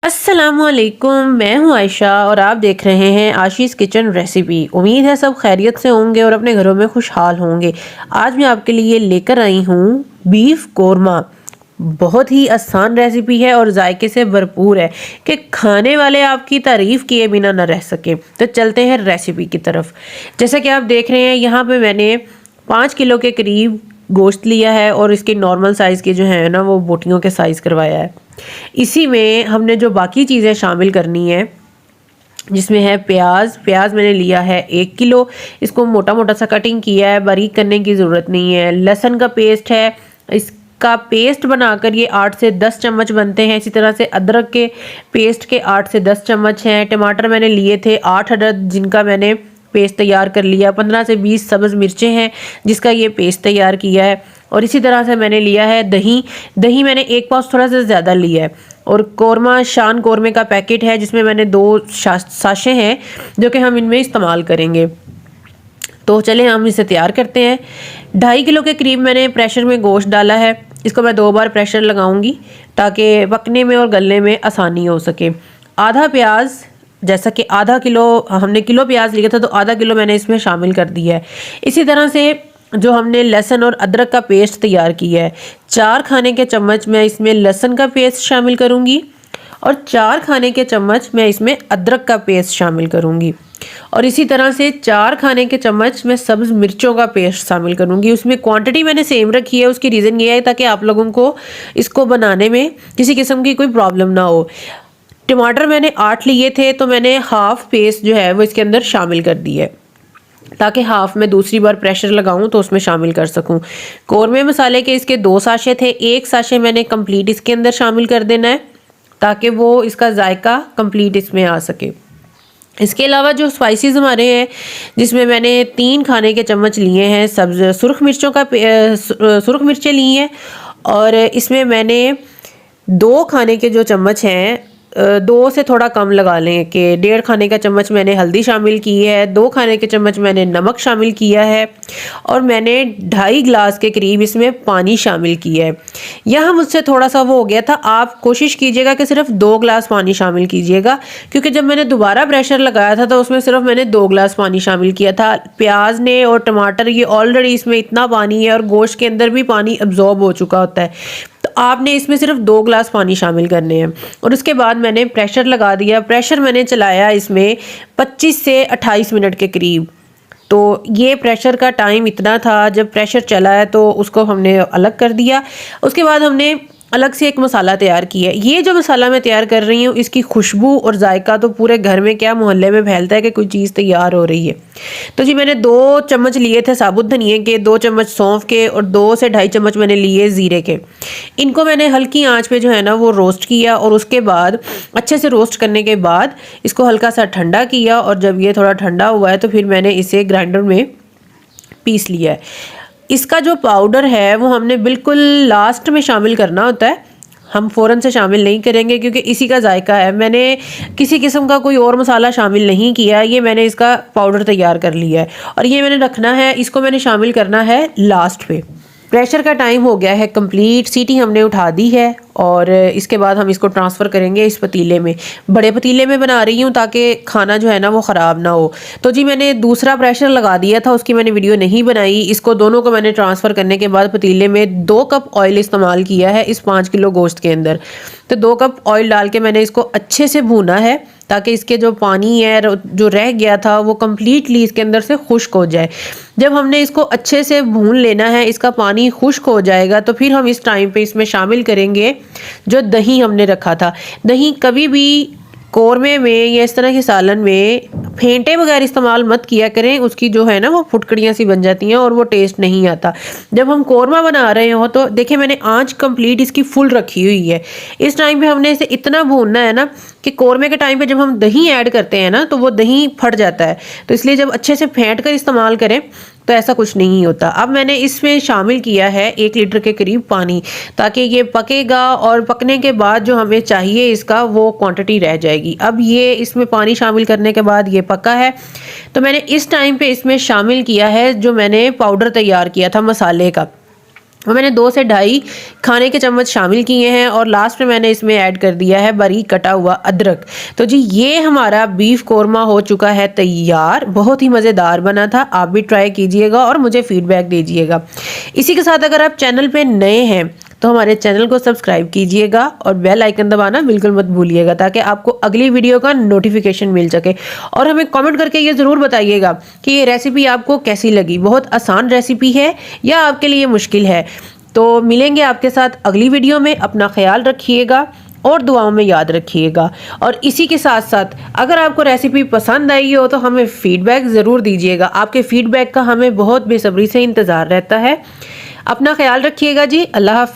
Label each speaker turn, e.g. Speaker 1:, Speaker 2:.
Speaker 1: अस्सलामुअलैकुम, मैं हूं आयशा और आप देख रहे हैं आशीष किचन रेसिपी। उम्मीद है सब खैरियत से होंगे और अपने घरों में खुशहाल होंगे। आज मैं आपके लिए लेकर आई हूं बीफ कोरमा। बहुत ही आसान रेसिपी है और जायके से भरपूर है कि खाने वाले आपकी तारीफ किए बिना न रह सके। तो चलते हैं रेसिपी की तरफ। जैसा कि आप देख रहे हैं, यहाँ पे मैंने 5 किलो के करीब गोश्त लिया है और इसके नॉर्मल साइज़ के जो है ना वो बोटियों के साइज़ करवाया है। इसी में हमने जो बाकी चीज़ें शामिल करनी है, जिसमें है प्याज मैंने लिया है 1 किलो। इसको मोटा मोटा सा कटिंग किया है, बारीक करने की ज़रूरत नहीं है। लहसुन का पेस्ट है, इसका पेस्ट बनाकर ये 8 से 10 चम्मच बनते हैं। इसी तरह से अदरक के पेस्ट के 8 से 10 चम्मच हैं। टमाटर मैंने लिए थे 8 अदद, जिनका मैंने पेस्ट तैयार कर लिया। 15 से 20 सब्ज़ मिर्चें हैं, जिसका ये पेस्ट तैयार किया है। और इसी तरह से मैंने लिया है दही मैंने 1 पाउच थोड़ा सा ज़्यादा लिया है। और कोरमा शान कोरमे का पैकेट है, जिसमें मैंने 2 साशे हैं जो कि हम इनमें इस्तेमाल करेंगे। तो चलें हम इसे तैयार करते हैं। 2.5 किलो के करीब मैंने प्रेशर में गोश्त डाला है। इसको मैं 2 बार प्रेशर लगाऊंगी ताकि पकने में और गलने में आसानी हो सके। आधा प्याज, जैसा कि आधा किलो हमने किलो प्याज लिया था तो आधा किलो मैंने इसमें शामिल कर दिया है। इसी तरह से जो हमने लहसुन और अदरक का पेस्ट तैयार किया है, 4 खाने के चम्मच मैं इसमें लहसुन का पेस्ट शामिल करूंगी और 4 खाने के चम्मच मैं इसमें अदरक का पेस्ट शामिल करूंगी। और इसी तरह से 4 खाने के चम्मच मैं सब्ज़ मिर्चों का पेस्ट शामिल करूंगी। उसमें क्वांटिटी मैंने सेम रखी है। उसकी रीज़न ये है ताकि आप लोगों को इसको बनाने में किसी किस्म की कोई प्रॉब्लम ना हो। टमाटर मैंने 8 लिए थे तो मैंने हाफ पेस्ट जो है वो इसके अंदर शामिल कर दी है, ताकि हाफ में दूसरी बार प्रेशर लगाऊं तो उसमें शामिल कर सकूं। कौरमे मसाले के इसके 2 साशे थे, 1 साशे मैंने कंप्लीट इसके अंदर शामिल कर देना है ताकि वो इसका जायका कंप्लीट इसमें आ सके। इसके अलावा जो स्पाइसेस हमारे हैं, जिसमें मैंने 3 खाने के चम्मच लिए हैं सब्ज़ सुरख मिर्चों का सुरख मिर्चें ली हैं। और इसमें मैंने 2 खाने के जो चम्मच हैं, 2 से थोड़ा कम लगा लें कि 1.5 खाने का चम्मच मैंने हल्दी शामिल की है, 2 खाने के चम्मच मैंने नमक शामिल किया है और मैंने 2.5 गिलास के करीब इसमें पानी शामिल किया है। यहाँ मुझसे थोड़ा सा वो हो गया था। आप कोशिश कीजिएगा कि सिर्फ 2 गिलास पानी शामिल कीजिएगा, क्योंकि जब मैंने दोबारा प्रेशर लगाया था तो उसमें सिर्फ मैंने 2 गिलास पानी शामिल किया था। प्याज ने और टमाटर ये ऑलरेडी इसमें इतना पानी है और गोश्त के अंदर भी पानी अब्जॉर्ब हो चुका होता है, तो आपने इसमें सिर्फ 2 गिलास पानी शामिल करने हैं। और उसके बाद मैंने प्रेशर लगा दिया। प्रेशर मैंने चलाया इसमें 25 से 28 मिनट के करीब। तो ये प्रेशर का टाइम इतना था। जब प्रेशर चला है तो उसको हमने अलग कर दिया। उसके बाद हमने अलग से एक मसाला तैयार किया है। ये जो मसाला मैं तैयार कर रही हूँ, इसकी खुशबू और जायका तो पूरे घर में क्या मोहल्ले में फैलता है कि कोई चीज़ तैयार हो रही है। तो जी मैंने 2 चम्मच लिए थे साबुत धनिए के, 2 चम्मच सौंफ के और 2 से 2.5 चम्मच मैंने लिए ज़ीरे के। इनको मैंने हल्की आंच पे जो है ना वो रोस्ट किया और उसके बाद अच्छे से रोस्ट करने के बाद इसको हल्का सा ठंडा किया। और जब ये थोड़ा ठंडा हुआ है तो फिर मैंने इसे ग्राइंडर में पीस लिया है। इसका जो पाउडर है वो हमने बिल्कुल लास्ट में शामिल करना होता है, हम फ़ौरन से शामिल नहीं करेंगे क्योंकि इसी का जायका है। मैंने किसी किस्म का कोई और मसाला शामिल नहीं किया, ये मैंने इसका पाउडर तैयार कर लिया है और ये मैंने रखना है। इसको मैंने शामिल करना है लास्ट पे। प्रेशर का टाइम हो गया है कंप्लीट, सीटी हमने उठा दी है और इसके बाद हम इसको ट्रांसफ़र करेंगे इस पतीले में। बड़े पतीले में बना रही हूँ ताकि खाना जो है ना वो ख़राब ना हो। तो जी मैंने दूसरा प्रेशर लगा दिया था, उसकी मैंने वीडियो नहीं बनाई। इसको दोनों को मैंने ट्रांसफ़र करने के बाद पतीले में 2 कप ऑयल इस्तेमाल किया है इस 5 किलो गोश्त के अंदर। तो 2 कप ऑयल डाल के मैंने इसको अच्छे से भूना है ताकि इसके जो पानी है जो रह गया था वो कम्प्लीटली इसके अंदर से खुश्क हो जाए। जब हमने इसको अच्छे से भून लेना है, इसका पानी खुश्क हो जाएगा, तो फिर हम इस टाइम पे इसमें शामिल करेंगे जो दही हमने रखा था। दही कभी भी कौरमे में या इस तरह के सालन में फेंटे वगैरह इस्तेमाल मत किया करें, उसकी जो है ना वो फुटकड़ियाँ सी बन जाती हैं और वो टेस्ट नहीं आता। जब हम कौरमा बना रहे हो तो देखिए मैंने आंच कंप्लीट इसकी फुल रखी हुई है। इस टाइम पे हमने इसे इतना भूनना है ना कि कौरमे के टाइम पे जब हम दही ऐड करते हैं ना तो वो दही फट जाता है। तो इसलिए जब अच्छे से फेंट कर इस्तेमाल करें तो ऐसा कुछ नहीं होता। अब मैंने इसमें शामिल किया है 1 लीटर के करीब पानी, ताकि ये पकेगा और पकने के बाद जो हमें चाहिए इसका वो क्वांटिटी रह जाएगी। अब ये इसमें पानी शामिल करने के बाद ये पका है। तो मैंने इस टाइम पे इसमें शामिल किया है जो मैंने पाउडर तैयार किया था मसाले का। और मैंने 2 से ढाई खाने के चम्मच शामिल किए हैं और लास्ट में मैंने इसमें ऐड कर दिया है बारीक कटा हुआ अदरक। तो जी ये हमारा बीफ कोरमा हो चुका है तैयार। बहुत ही मज़ेदार बना था, आप भी ट्राई कीजिएगा और मुझे फीडबैक दीजिएगा। इसी के साथ अगर आप चैनल पे नए हैं तो हमारे चैनल को सब्सक्राइब कीजिएगा और बेल आइकन दबाना बिल्कुल मत भूलिएगा ताकि आपको अगली वीडियो का नोटिफिकेशन मिल सके। और हमें कमेंट करके ये ज़रूर बताइएगा कि ये रेसिपी आपको कैसी लगी, बहुत आसान रेसिपी है या आपके लिए मुश्किल है। तो मिलेंगे आपके साथ अगली वीडियो में। अपना ख्याल रखिएगा और दुआओं में याद रखिएगा। और इसी के साथ साथ अगर आपको रेसिपी पसंद आई हो तो हमें फीडबैक ज़रूर दीजिएगा। आपके फीडबैक का हमें बहुत बेसब्री से इंतज़ार रहता है। अपना ख्याल रखिएगा जी। अल्लाह हाफ़िज़।